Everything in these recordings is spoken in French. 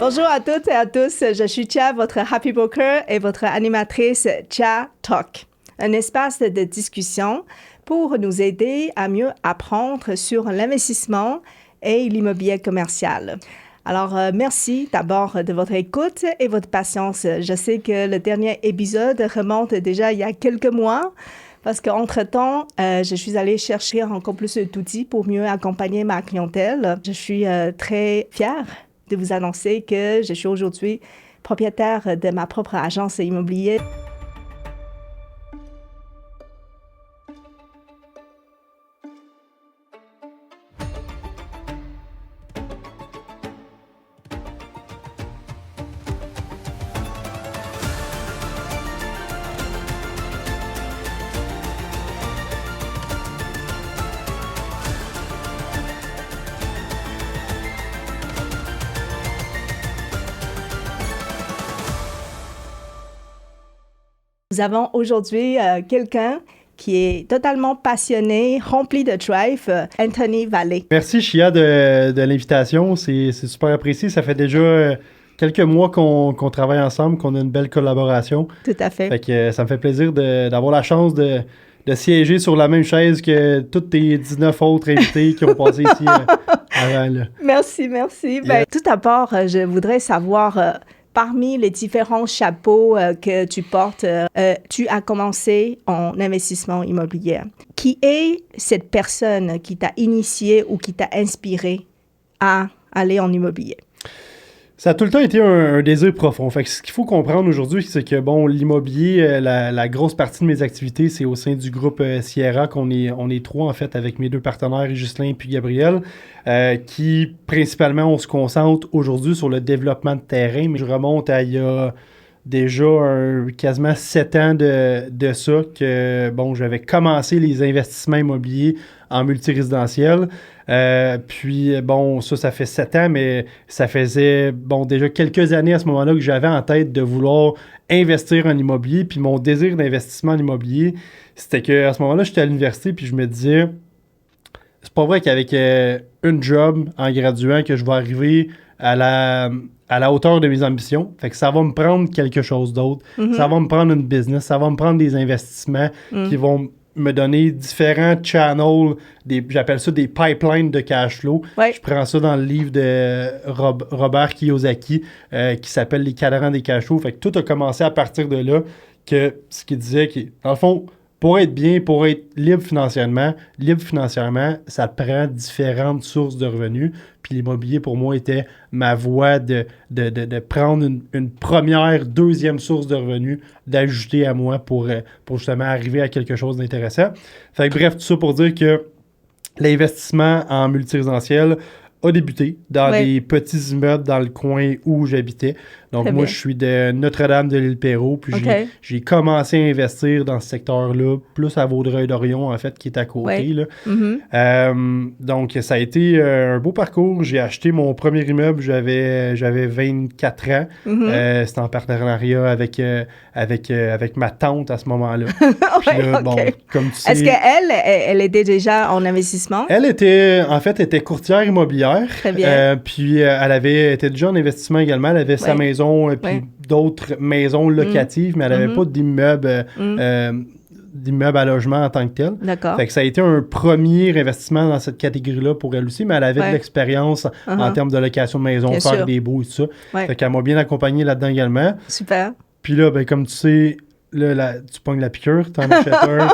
Bonjour à toutes et à tous, je suis Chia, votre Happy Broker et votre animatrice Chia Talk, un espace de discussion pour nous aider à mieux apprendre sur l'investissement et l'immobilier commercial. Alors, merci d'abord de votre écoute et votre patience. Je sais que le dernier épisode remonte déjà il y a quelques mois parce qu'entre-temps, je suis allée chercher encore plus d'outils pour mieux accompagner ma clientèle. Je suis très fière de vous annoncer que je suis aujourd'hui propriétaire de ma propre agence immobilière. Nous avons aujourd'hui quelqu'un qui est totalement passionné, rempli de drive, Anthony Vallée. Merci, Chia, de l'invitation. C'est super apprécié. Ça fait déjà quelques mois qu'on travaille ensemble, qu'on a une belle collaboration. Tout à fait. Fait que ça me fait plaisir d'avoir la chance de siéger sur la même chaise que tous tes 19 autres invités qui ont passé ici avant. Là. Merci. Yeah. Ben, tout d'abord, je voudrais savoir... Parmi les différents chapeaux que tu portes, tu as commencé en investissement immobilier. Qui est cette personne qui t'a initié ou qui t'a inspiré à aller en immobilier? Ça a tout le temps été un désir profond. Fait que ce qu'il faut comprendre aujourd'hui, c'est que bon, l'immobilier, la grosse partie de mes activités, c'est au sein du groupe Sierra qu'on est trois en fait avec mes deux partenaires, Ghislain puis Gabriel, qui principalement on se concentre aujourd'hui sur le développement de terrain. Mais je remonte à il y a déjà quasiment 7 ans de ça que bon, j'avais commencé les investissements immobiliers en multirésidentiel. Puis, bon, ça fait 7 ans, mais ça faisait, bon, déjà quelques années à ce moment-là que j'avais en tête de vouloir investir en immobilier. Puis mon désir d'investissement en immobilier, c'était qu'à ce moment-là, j'étais à l'université, puis je me disais, c'est pas vrai qu'avec une job en graduant, que je vais arriver à la hauteur de mes ambitions. Fait que ça va me prendre quelque chose d'autre. Mm-hmm. Ça va me prendre une business. Ça va me prendre des investissements qui vont me donner différents channels, j'appelle ça des pipelines de cash flow. Ouais. Je prends ça dans le livre de Robert Kiyosaki qui s'appelle Les cadrans des cash flow. Fait que tout a commencé à partir de là, que ce qu'il disait, dans le fond, pour être bien, pour être libre financièrement, ça prend différentes sources de revenus. Puis l'immobilier, pour moi, était ma voie de prendre une première, deuxième source de revenus, d'ajouter à moi pour justement arriver à quelque chose d'intéressant. Fait que bref, tout ça pour dire que l'investissement en multirésidentiel a débuté dans des petits immeubles dans le coin où j'habitais. Donc, moi, je suis de Notre-Dame de l'Île-Perrot, puis j'ai commencé à investir dans ce secteur-là, plus à Vaudreuil-Dorion, en fait, qui est à côté. Là. Mm-hmm. Donc, ça a été un beau parcours. J'ai acheté mon premier immeuble, j'avais 24 ans. Mm-hmm. C'était en partenariat avec ma tante à ce moment-là. Puis là, bon, comme tu sais... Est-ce qu'elle était déjà en investissement? Elle était courtière immobilière. Très bien. Puis elle était déjà en investissement également. Elle avait sa maison puis d'autres maisons locatives, mais elle n'avait pas d'immeuble à logement en tant que tel. D'accord. Fait que ça a été un premier investissement dans cette catégorie-là pour elle aussi, mais elle avait de l'expérience en termes de location de maison, faire des baux et tout ça. Fait qu'elle m'a bien accompagné là-dedans également. Super. Puis là, ben, comme tu sais, là, tu pognes la piqûre, t'en achètes un,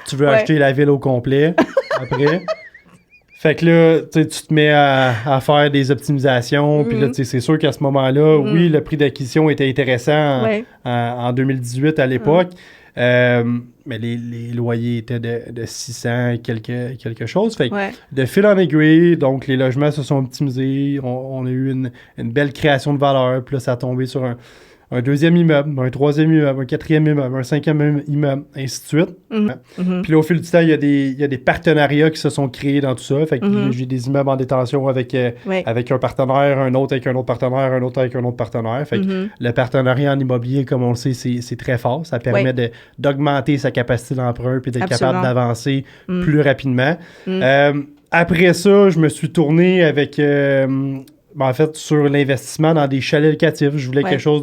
tu veux acheter la ville au complet après. Fait que là, tu te mets à faire des optimisations. Puis là, c'est sûr qu'à ce moment-là, oui, le prix d'acquisition était intéressant en 2018 à l'époque. Mais les loyers étaient de 600 quelque chose. Fait que de fil en aiguille, donc les logements se sont optimisés. On a eu une belle création de valeur. Puis là, ça a tombé sur un deuxième immeuble, un troisième immeuble, un quatrième immeuble, un cinquième immeuble, ainsi de suite. Mm-hmm. Puis là, au fil du temps, il y a des partenariats qui se sont créés dans tout ça. Fait que j'ai des immeubles en détention avec un partenaire, un autre avec un autre partenaire, un autre avec un autre partenaire. Fait que le partenariat en immobilier, comme on le sait, c'est très fort. Ça permet d'augmenter sa capacité d'emprunt puis d'être capable d'avancer plus rapidement. Après ça, je me suis tourné avec... en fait, sur l'investissement dans des chalets locatifs. Je voulais quelque chose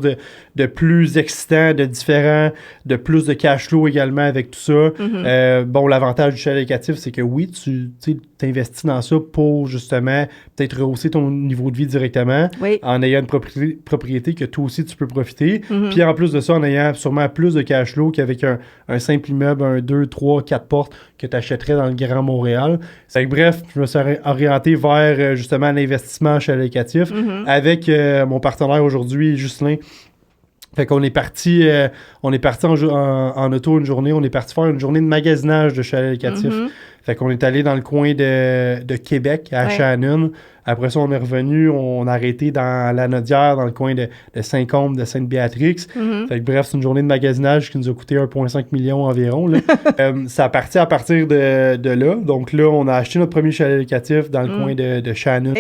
de plus excitant, de différent, de plus de cash flow également avec tout ça. Bon, l'avantage du chalet locatif, c'est que oui, tu t'investis dans ça pour justement peut-être rehausser ton niveau de vie directement en ayant une propriété que toi aussi tu peux profiter. Puis en plus de ça, en ayant sûrement plus de cash flow qu'avec un simple immeuble, un 2, 3, 4 portes que tu achèterais dans le Grand Montréal. C'est que, bref, je me suis orienté vers justement l'investissement en chalet locatif avec mon partenaire aujourd'hui, Justin. Fait qu'on est parti en auto une journée, on est parti faire une journée de magasinage de chalet locatif. Fait qu'on est allé dans le coin de Québec, à Shannon. Après ça, on est revenu, on a arrêté dans la Nodière, dans le coin de Saint-Côme, de Sainte-Béatrix. Fait que bref, c'est une journée de magasinage qui nous a coûté 1,5 million environ. Là. Ça a parti à partir de là. Donc là, on a acheté notre premier chalet locatif dans le coin de Shannon,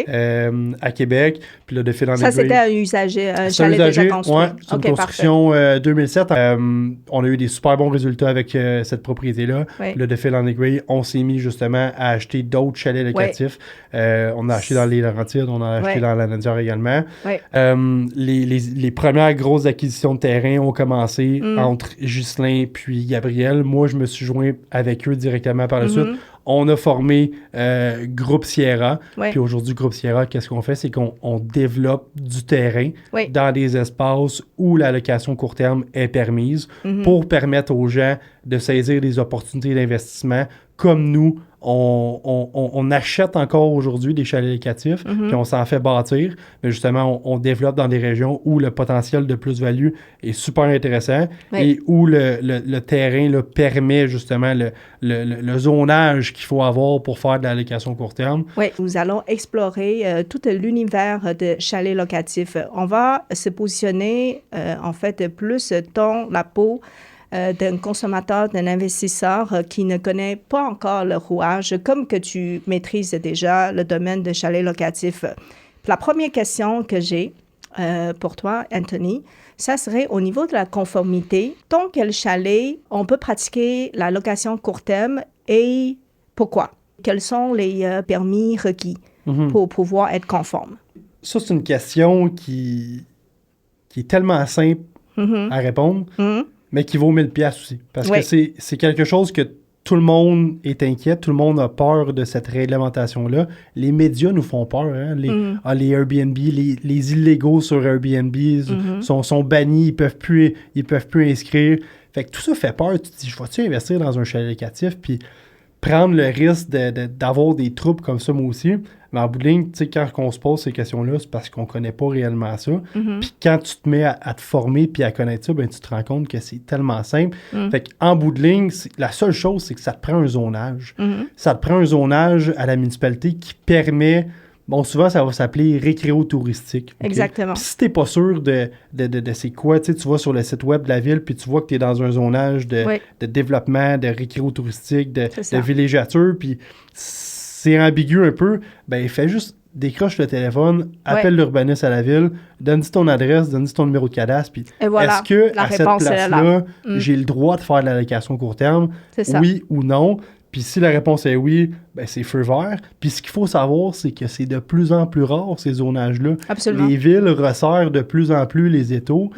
à Québec. Puis là, de fil en aiguille. Ça, c'était un usager, un chalet déjà construit. Ouais, c'est une construction 2007. On a eu des super bons résultats avec cette propriété-là. Puis là, de fil en aiguille, on s'est mis justement à acheter d'autres chalets locatifs. On a acheté dans les Laurentides, on a acheté dans la Nodière également. Les premières grosses acquisitions de terrain ont commencé entre Ghislain puis Gabriel. Moi, je me suis joint avec eux directement par la suite. On a formé Groupe Sierra. Puis aujourd'hui, Groupe Sierra, qu'est-ce qu'on fait? C'est qu'on développe du terrain dans des espaces où la location court terme est permise pour permettre aux gens de saisir des opportunités d'investissement comme nous. On achète encore aujourd'hui des chalets locatifs, puis on s'en fait bâtir. Mais justement, on développe dans des régions où le potentiel de plus-value est super intéressant et où le terrain là, permet justement le zonage qu'il faut avoir pour faire de la location court terme. Oui, nous allons explorer tout l'univers de chalets locatifs. On va se positionner, en fait, plus dans la peau d'un consommateur, d'un investisseur qui ne connaît pas encore le rouage, comme que tu maîtrises déjà le domaine de chalet locatif. La première question que j'ai pour toi, Anthony, ça serait au niveau de la conformité. Dans quel chalet on peut pratiquer la location court terme et pourquoi? Quels sont les permis requis pour pouvoir être conforme? Ça, c'est une question qui est tellement simple à répondre. Mais qui vaut 1000 piastres aussi. Parce que c'est quelque chose que tout le monde est inquiet, tout le monde a peur de cette réglementation-là. Les médias nous font peur. Hein? Les Airbnb, les illégaux sur Airbnb sont bannis, ils peuvent plus inscrire. Fait que tout ça fait peur. Tu te dis, je vais-tu investir dans un chalet locatif puis prendre le risque d'avoir des troubles comme ça, moi aussi. Mais en bout de ligne, tu sais, quand on se pose ces questions-là, c'est parce qu'on connaît pas réellement ça. Puis quand tu te mets à te former puis à connaître ça, ben tu te rends compte que c'est tellement simple. Fait qu'en bout de ligne, la seule chose, c'est que ça te prend un zonage. Ça te prend un zonage à la municipalité qui permet... Bon, souvent, ça va s'appeler récréo-touristique. Okay? Exactement. Puis si t'es pas sûr de c'est quoi, tu vas sur le site web de la ville, puis tu vois que tu es dans un zonage de développement, de récréo-touristique, de villégiature, puis c'est ambigu un peu, ben fais juste, décroche le téléphone, appelle l'urbaniste à la ville, donne-y ton adresse, donne-y ton numéro de cadastre, puis est-ce que à cette place-là, j'ai le droit de faire de la location court terme? Oui ou non? Puis si la réponse est oui, ben c'est feu vert. Puis ce qu'il faut savoir, c'est que c'est de plus en plus rare, ces zonages-là. Absolument. Les villes resserrent de plus en plus les étaux.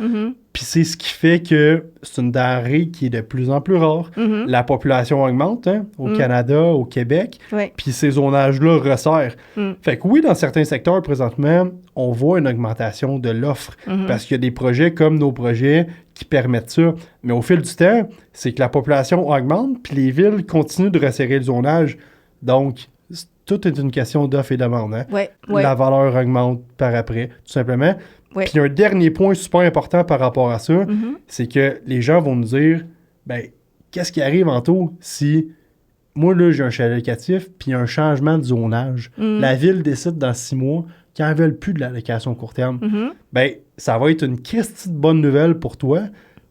Puis c'est ce qui fait que c'est une denrée qui est de plus en plus rare. La population augmente au Canada, au Québec. Puis ces zonages-là resserrent. Fait que oui, dans certains secteurs, présentement, on voit une augmentation de l'offre. Parce qu'il y a des projets comme nos projets qui permettent ça. Mais au fil du temps, c'est que la population augmente, puis les villes continuent de resserrer le zonage. Donc, tout est une question d'offre et de demande. Hein? La valeur augmente par après, tout simplement. Puis un dernier point super important par rapport à ça, c'est que les gens vont nous dire, ben, qu'est-ce qui arrive en tôt si moi, là, j'ai un chalet locatif, puis un changement de zonage. La ville décide dans 6 mois qu'ils n'en veulent plus de la location court terme. Ben, ça va être une Christie de bonne nouvelle pour toi,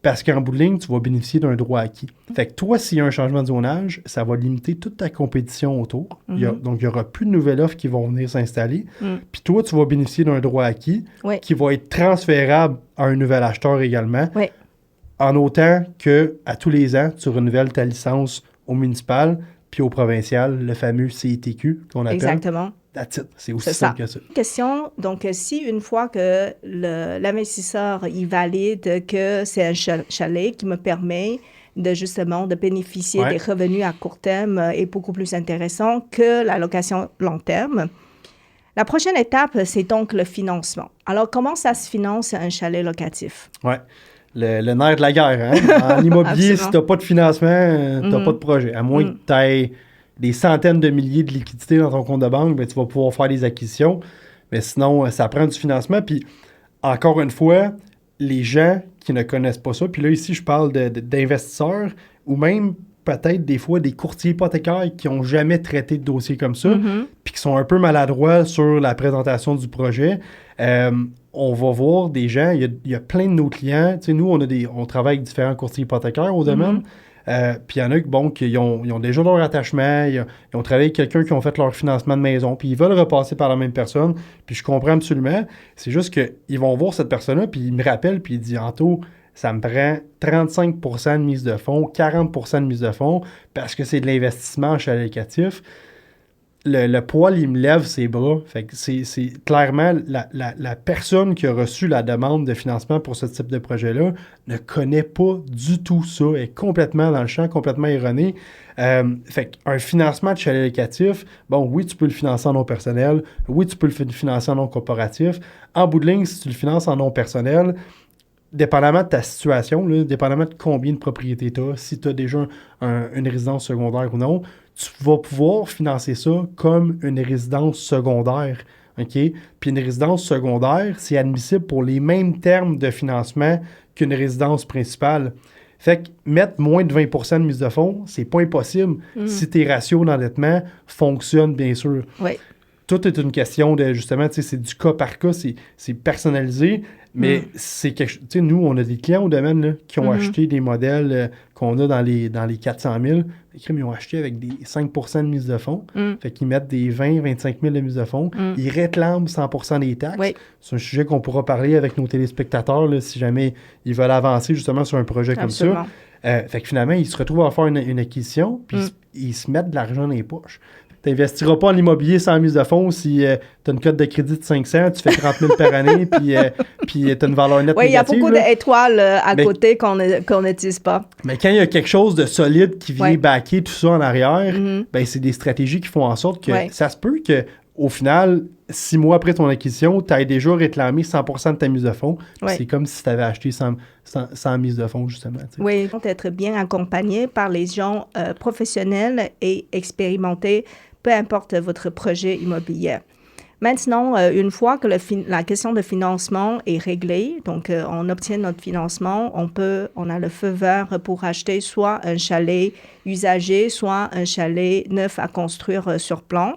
parce qu'en bout de ligne, tu vas bénéficier d'un droit acquis. Fait que toi, s'il y a un changement de zonage, ça va limiter toute ta compétition autour. Donc, il n'y aura plus de nouvelles offres qui vont venir s'installer. Puis toi, tu vas bénéficier d'un droit acquis qui va être transférable à un nouvel acheteur également, en autant que à tous les ans, tu renouvelles ta licence au municipal, puis au provincial, le fameux CITQ qu'on appelle. Exactement. That's it. C'est aussi simple que ça. Question, donc si une fois que l'investisseur il valide que c'est un chalet qui me permet justement de bénéficier des revenus à court terme est beaucoup plus intéressant que la location long terme. La prochaine étape, c'est donc le financement. Alors, comment ça se finance un chalet locatif? Oui, le nerf de la guerre. Hein? En immobilier, si tu n'as pas de financement, tu n'as pas de projet. À moins que tu aies des centaines de milliers de liquidités dans ton compte de banque, ben, tu vas pouvoir faire des acquisitions. Mais sinon, ça prend du financement. Puis, encore une fois, les gens qui ne connaissent pas ça, puis là, ici, je parle d'investisseurs ou même peut-être des fois des courtiers hypothécaires qui n'ont jamais traité de dossier comme ça, puis qui sont un peu maladroits sur la présentation du projet. On va voir des gens, il y a plein de nos clients, tu sais, nous, on travaille avec différents courtiers hypothécaires au domaine, puis il y en a qui ont déjà leur attachement, ils ont travaillé avec quelqu'un qui ont fait leur financement de maison, puis ils veulent repasser par la même personne, puis je comprends absolument. C'est juste qu'ils vont voir cette personne-là, puis ils me rappellent, puis ils disent « Anto, ça me prend 35 % de mise de fonds, 40 % de mise de fonds, parce que c'est de l'investissement en chalet locatif. » Le poil, il me lève ses bras. Fait que c'est clairement la personne qui a reçu la demande de financement pour ce type de projet-là ne connaît pas du tout ça, est complètement dans le champ, complètement erroné. Fait qu'un financement de chalet locatif, bon, oui, tu peux le financer en nom personnel, oui, tu peux le financer en nom corporatif. En bout de ligne, si tu le finances en nom personnel, dépendamment de ta situation, là, dépendamment de combien de propriétés tu as, si tu as déjà une résidence secondaire ou non, tu vas pouvoir financer ça comme une résidence secondaire. OK? Puis une résidence secondaire, c'est admissible pour les mêmes termes de financement qu'une résidence principale. Fait que mettre moins de 20 % de mise de fonds, c'est pas impossible si tes ratios d'endettement fonctionnent, bien sûr. Oui. Tout est une question de, justement, tu sais, c'est du cas par cas, c'est personnalisé, mais c'est quelque chose, tu sais, nous, on a des clients au domaine là, qui ont acheté des modèles qu'on a dans les 400 000. Ils ont acheté avec des 5 % de mise de fonds. Fait qu'ils mettent des 20-25 000 de mise de fonds. Ils réclament 100 % des taxes. Oui. C'est un sujet qu'on pourra parler avec nos téléspectateurs là, si jamais ils veulent avancer justement sur un projet Absolument. comme ça. Fait que finalement, ils se retrouvent à faire une acquisition, puis ils se mettent de l'argent dans les poches. Tu n'investiras pas en immobilier sans mise de fonds si tu as une cote de crédit de 500, tu fais 30 000 par année, puis tu as une valeur nette négative. Oui, il y a beaucoup d'étoiles à côté qu'on n'utilise pas. Mais quand il y a quelque chose de solide qui vient backer tout ça en arrière, ben c'est des stratégies qui font en sorte que ça se peut qu'au final, 6 mois après ton acquisition, tu aies déjà réclamé 100 % de ta mise de fonds. C'est comme si tu avais acheté sans mise de fonds, justement. T'sais. Oui, il faut être bien accompagné par les gens professionnels et expérimentés, peu importe votre projet immobilier. Maintenant, une fois que la question de financement est réglée, donc on obtient notre financement, on a le feu vert pour acheter soit un chalet usagé, soit un chalet neuf à construire sur plan.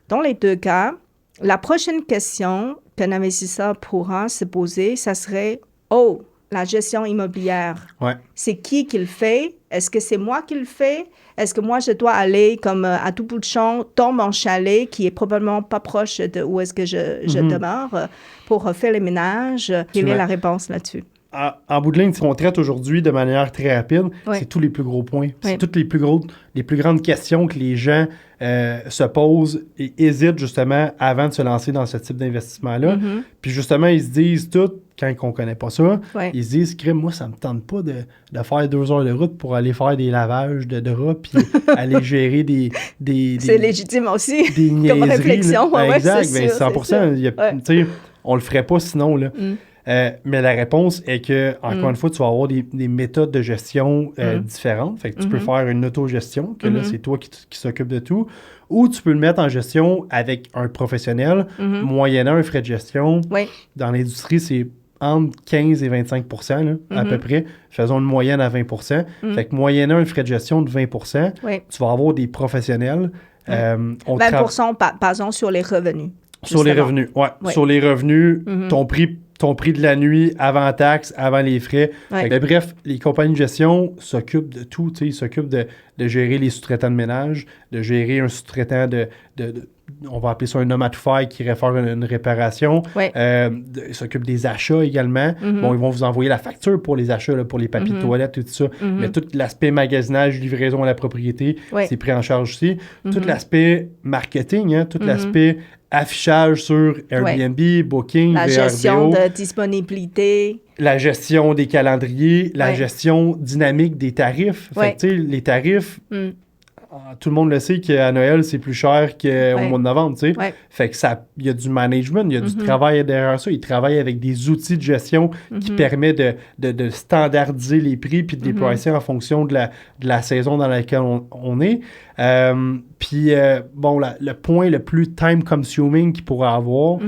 Dans les deux cas, la prochaine question qu'un investisseur pourra se poser, ça serait « Oh, la gestion immobilière, c'est qui le fait? Est-ce que c'est moi qui le fais? Est-ce que moi, je dois aller comme à tout bout de champ dans mon chalet qui est probablement pas proche de où est-ce que je demeure pour faire les ménages? Quelle est la réponse là-dessus? En bout de ligne, on traite aujourd'hui de manière très rapide. C'est tous les plus gros points. C'est toutes les plus grandes questions que les gens se posent et hésitent justement avant de se lancer dans ce type d'investissement-là. Puis justement, ils se disent tout, quand on ne connaît pas ça, ils se disent, moi, ça ne me tente pas de faire 2 heures de route pour aller faire des lavages de draps puis aller gérer des c'est légitime aussi des comme réflexion. Exact, c'est 100%. On le ferait pas sinon. Là. Mais la réponse est que, encore une fois, tu vas avoir des méthodes de gestion différentes. Fait que tu peux faire une autogestion, que là, c'est toi qui s'occupe de tout. Ou tu peux le mettre en gestion avec un professionnel, moyennant un frais de gestion. Dans l'industrie, c'est entre 15 et 25 % là, à peu près. Faisons une moyenne à 20 %. Fait que moyennant un frais de gestion de 20 % tu vas avoir des professionnels. 20 par exemple, sur les revenus. Sur les revenus, Sur les revenus, ton prix de la nuit avant taxe, avant les frais. Bref, les compagnies de gestion s'occupent de tout. Ils s'occupent de gérer les sous-traitants de ménage, de gérer un sous-traitant on va appeler ça un homme à tout faire qui irait faire une réparation. Ouais. Il s'occupe des achats également. Bon, ils vont vous envoyer la facture pour les achats, là, pour les papiers de toilette, tout ça. Mais tout l'aspect magasinage, livraison à la propriété, c'est pris en charge aussi. Tout l'aspect marketing, hein, tout l'aspect affichage sur Airbnb, Booking, la VRBO. gestion de disponibilité. La gestion des calendriers, la gestion dynamique des tarifs. Fait que, tu sais, les tarifs... Tout le monde le sait qu'à Noël, c'est plus cher qu'au mois de novembre, tu sais. Fait que il y a du management, il y a du travail derrière ça. Ils travaillent avec des outils de gestion qui permettent de standardiser les prix puis de les pricer en fonction de la saison dans laquelle on est. Puis, bon, le point le plus time-consuming qu'il pourrait avoir,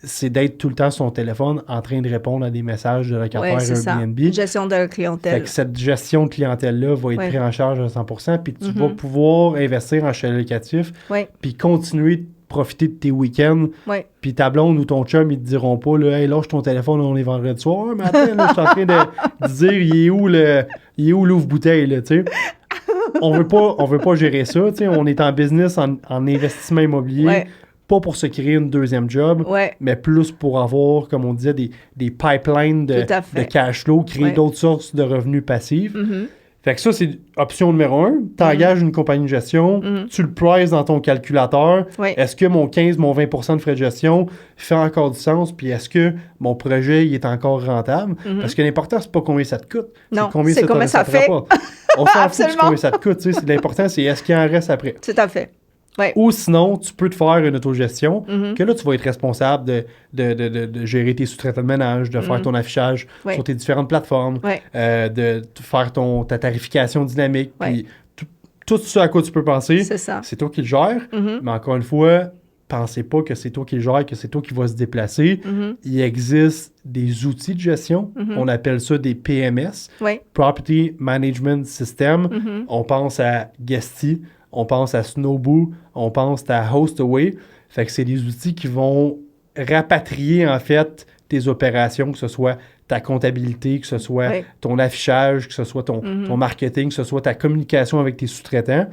c'est d'être tout le temps sur son téléphone en train de répondre à des messages de locataires Airbnb. Ça. Gestion de la clientèle. Fait que cette gestion de clientèle-là va être prise en charge à 100%, puis tu vas pouvoir investir en chalet locatif, puis continuer de profiter de tes week-ends, puis ta blonde ou ton chum, ils te diront pas, là, hey, lâche ton téléphone, on est vendredi soir, mais attends, là, je suis en train de dire, il est où l'ouvre-bouteille, là, tu sais. On veut pas gérer ça, tu sais, on est en business, en investissement immobilier, pas pour se créer une deuxième job, mais plus pour avoir, comme on disait, des pipelines de cash flow, créer d'autres sources de revenus passifs. Fait que ça, c'est option numéro 1. Tu engages une compagnie de gestion, tu le prices dans ton calculateur. Est-ce que mon 15, mon 20% de frais de gestion fait encore du sens? Puis est-ce que mon projet il est encore rentable? Parce que l'important, c'est pas combien ça te coûte. Non, c'est combien ça fait. On s'en fout de combien ça te coûte. L'important, c'est est-ce qu'il en reste après. Tout à fait. Ou sinon, tu peux te faire une autogestion, que là, tu vas être responsable de gérer tes sous-traitants de ménage, de faire ton affichage sur tes différentes plateformes, de faire ta tarification dynamique, puis tout ce à quoi tu peux penser, c'est toi qui le gères. Mais encore une fois, pensez pas que c'est toi qui le gères, que c'est toi qui vas se déplacer. Il existe des outils de gestion, on appelle ça des PMS, Property Management System. On pense à Guesty, on pense à Snowboo, on pense à Hostaway. Fait que c'est des outils qui vont rapatrier, en fait, tes opérations, que ce soit ta comptabilité, que ce soit ton affichage, que ce soit ton marketing, que ce soit ta communication avec tes sous-traitants.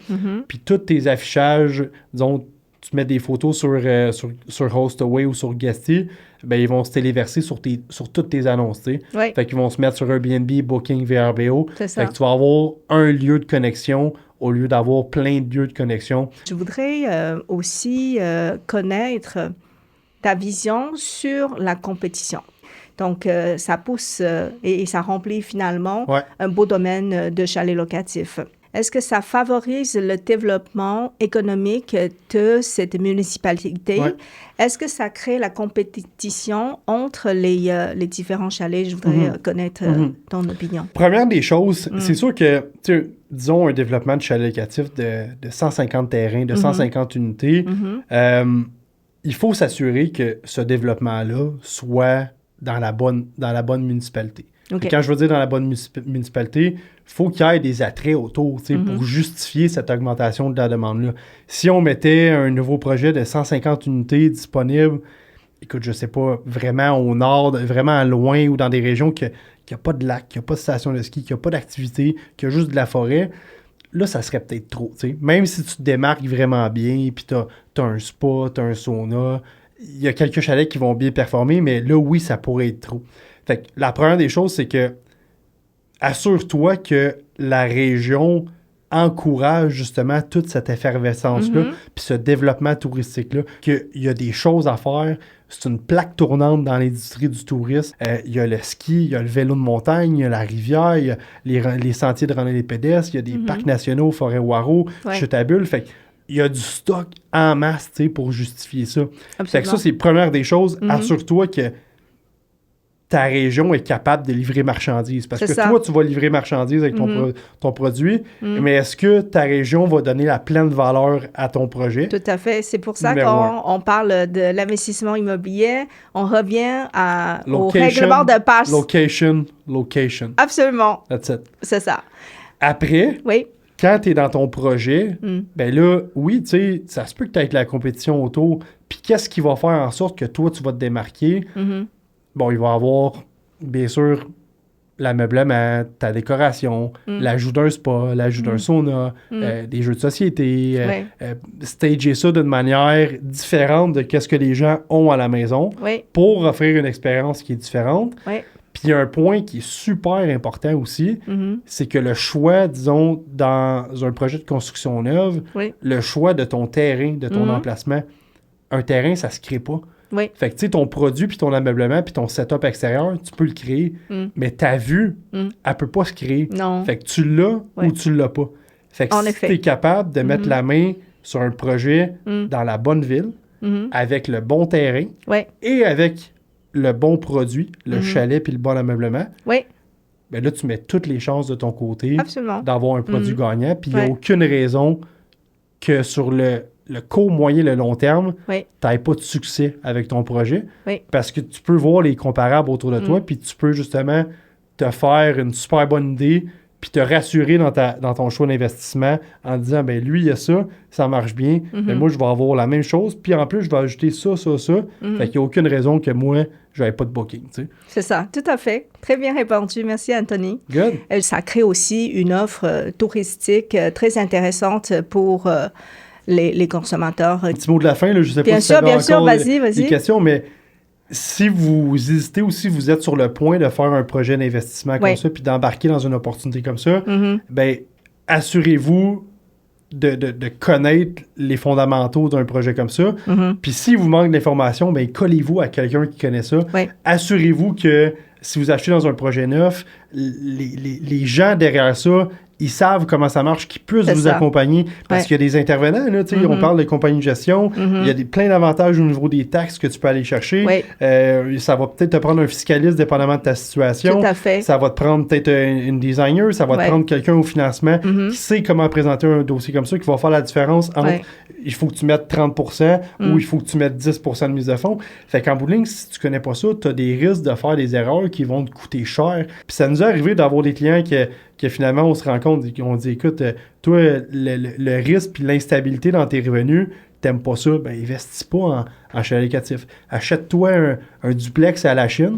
Puis tous tes affichages, disons, tu mets des photos sur Hostaway ou sur Guesty, ben ils vont se téléverser sur toutes tes annonces, tu sais. Fait qu'ils vont se mettre sur Airbnb, Booking, VRBO. Fait que tu vas avoir un lieu de connexion au lieu d'avoir plein de lieux de connexion. Je voudrais aussi connaître ta vision sur la compétition. Donc, ça pousse et ça remplit finalement un beau domaine de chalet locatif. Est-ce que ça favorise le développement économique de cette municipalité? Est-ce que ça crée la compétition entre les différents chalets? Je voudrais connaître ton opinion. Première des choses, c'est sûr que, disons, un développement de chalet locatif de 150 terrains, de 150 unités, il faut s'assurer que ce développement-là soit dans la bonne municipalité. Et quand je veux dire dans la bonne municipalité, il faut qu'il y ait des attraits autour pour justifier cette augmentation de la demande-là. Si on mettait un nouveau projet de 150 unités disponibles, écoute, je sais pas, vraiment au nord, vraiment loin ou dans des régions qui n'ont pas de lac, qui n'ont pas de station de ski, qui n'ont pas d'activité, qui ont juste de la forêt, là, ça serait peut-être trop. Même si tu te démarques vraiment bien, puis tu as un spa, tu as un sauna, il y a quelques chalets qui vont bien performer, mais là, oui, ça pourrait être trop. Fait que la première des choses, c'est que assure-toi que la région encourage justement toute cette effervescence-là, puis ce développement touristique-là, qu'il y a des choses à faire. C'est une plaque tournante dans l'industrie du tourisme. Il y a le ski, il y a le vélo de montagne, il y a la rivière, il y a les sentiers de randonnée pédestre, il y a des parcs nationaux, Forêt-Waro, Chute à Bulles. Fait il y a du stock en masse, pour justifier ça. Absolument. Fait que ça, c'est la première des choses. Assure-toi que ta région est capable de livrer marchandises. Parce que toi, tu vas livrer marchandises avec ton produit, mais est-ce que ta région va donner la pleine valeur à ton projet? Tout à fait. C'est pour ça qu'on parle de l'investissement immobilier. On revient au règlement de passe. Location. Absolument. That's it. C'est ça. Après, quand tu es dans ton projet, ben là, oui, tu sais, ça se peut que tu aies de la compétition autour. Puis qu'est-ce qui va faire en sorte que toi, tu vas te démarquer? Bon, il va y avoir, bien sûr, l'ameublement, ta décoration, l'ajout d'un spa, l'ajout d'un sauna, des jeux de société, stager ça d'une manière différente de ce que les gens ont à la maison pour offrir une expérience qui est différente. Puis il y a un point qui est super important aussi, c'est que le choix, disons, dans un projet de construction neuve, le choix de ton terrain, de ton emplacement, un terrain, ça se crée pas. Fait que tu sais, ton produit, puis ton ameublement, puis ton setup extérieur, tu peux le créer, mais ta vue, elle peut pas se créer. Non. Fait que tu l'as ou tu l'as pas. Fait que si tu es capable de mettre la main sur un projet dans la bonne ville, avec le bon terrain et avec le bon produit, le chalet puis le bon ameublement, ben là, tu mets toutes les chances de ton côté d'avoir un produit gagnant. Puis il n'y a aucune raison que sur le court, moyen, le long terme, tu n'aies pas de succès avec ton projet. Parce que tu peux voir les comparables autour de toi, puis tu peux justement te faire une super bonne idée, puis te rassurer dans ton choix d'investissement en disant, ben lui, il y a ça marche bien, mais moi, je vais avoir la même chose, puis en plus, je vais ajouter ça. Fait qu'il n'y a aucune raison que moi, je n'avais pas de booking, tu sais. C'est ça, tout à fait. Très bien répondu. Merci, Anthony. Good. Ça crée aussi une offre touristique très intéressante pour les consommateurs. Un petit mot de la fin, là, je ne sais pas si bien sûr, vas-y. des questions, mais si vous hésitez ou si vous êtes sur le point de faire un projet d'investissement comme ça, puis d'embarquer dans une opportunité comme ça, ben assurez-vous de connaître les fondamentaux d'un projet comme ça. Puis si vous manque d'informations, ben collez-vous à quelqu'un qui connaît ça. Assurez-vous que si vous achetez dans un projet neuf, les gens derrière ça, ils savent comment ça marche, qu'ils puissent vous accompagner. Parce qu'il y a des intervenants, là, on parle de compagnies de gestion, il y a plein d'avantages au niveau des taxes que tu peux aller chercher. Ça va peut-être te prendre un fiscaliste dépendamment de ta situation. Tout à fait. Ça va te prendre peut-être une designer, ça va te prendre quelqu'un au financement qui sait comment présenter un dossier comme ça, qui va faire la différence entre il faut que tu mettes 30% ou il faut que tu mettes 10% de mise de fonds. Fait qu'en bout de ligne, si tu connais pas ça, tu as des risques de faire des erreurs qui vont te coûter cher. Puis ça nous est arrivé d'avoir des clients que finalement, on se rend compte et qu'on dit, écoute, toi, le risque puis l'instabilité dans tes revenus, t'aimes pas ça, ben investis pas en chalet locatif. Achète-toi un duplex à la Chine,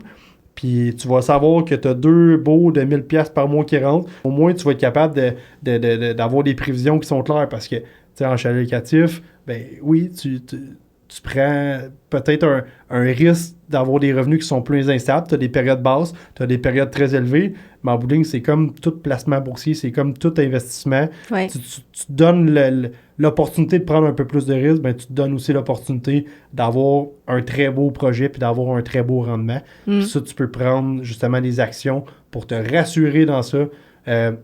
puis tu vas savoir que tu as 2 baux de 1000$ par mois qui rentrent. Au moins, tu vas être capable d'avoir des prévisions qui sont claires parce que, tu sais, en chalet locatif, ben oui, tu prends peut-être un risque d'avoir des revenus qui sont plus instables. Tu as des périodes basses, tu as des périodes très élevées, mais en bout de ligne, c'est comme tout placement boursier, c'est comme tout investissement. Tu te donnes l'opportunité de prendre un peu plus de risques, ben, tu te donnes aussi l'opportunité d'avoir un très beau projet puis d'avoir un très beau rendement. Puis ça, tu peux prendre justement des actions pour te rassurer dans ça.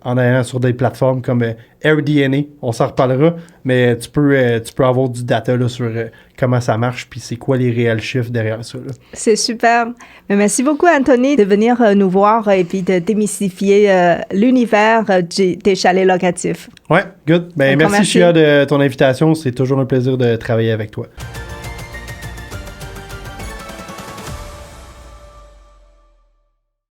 En allant sur des plateformes comme AirDNA, on s'en reparlera, mais tu peux avoir du data là, sur comment ça marche puis c'est quoi les réels chiffres derrière ça. Là. C'est super. Mais merci beaucoup, Anthony, de venir nous voir et puis de démystifier l'univers des chalets locatifs. Ouais, good. Ben, merci, Chia, de ton invitation. C'est toujours un plaisir de travailler avec toi.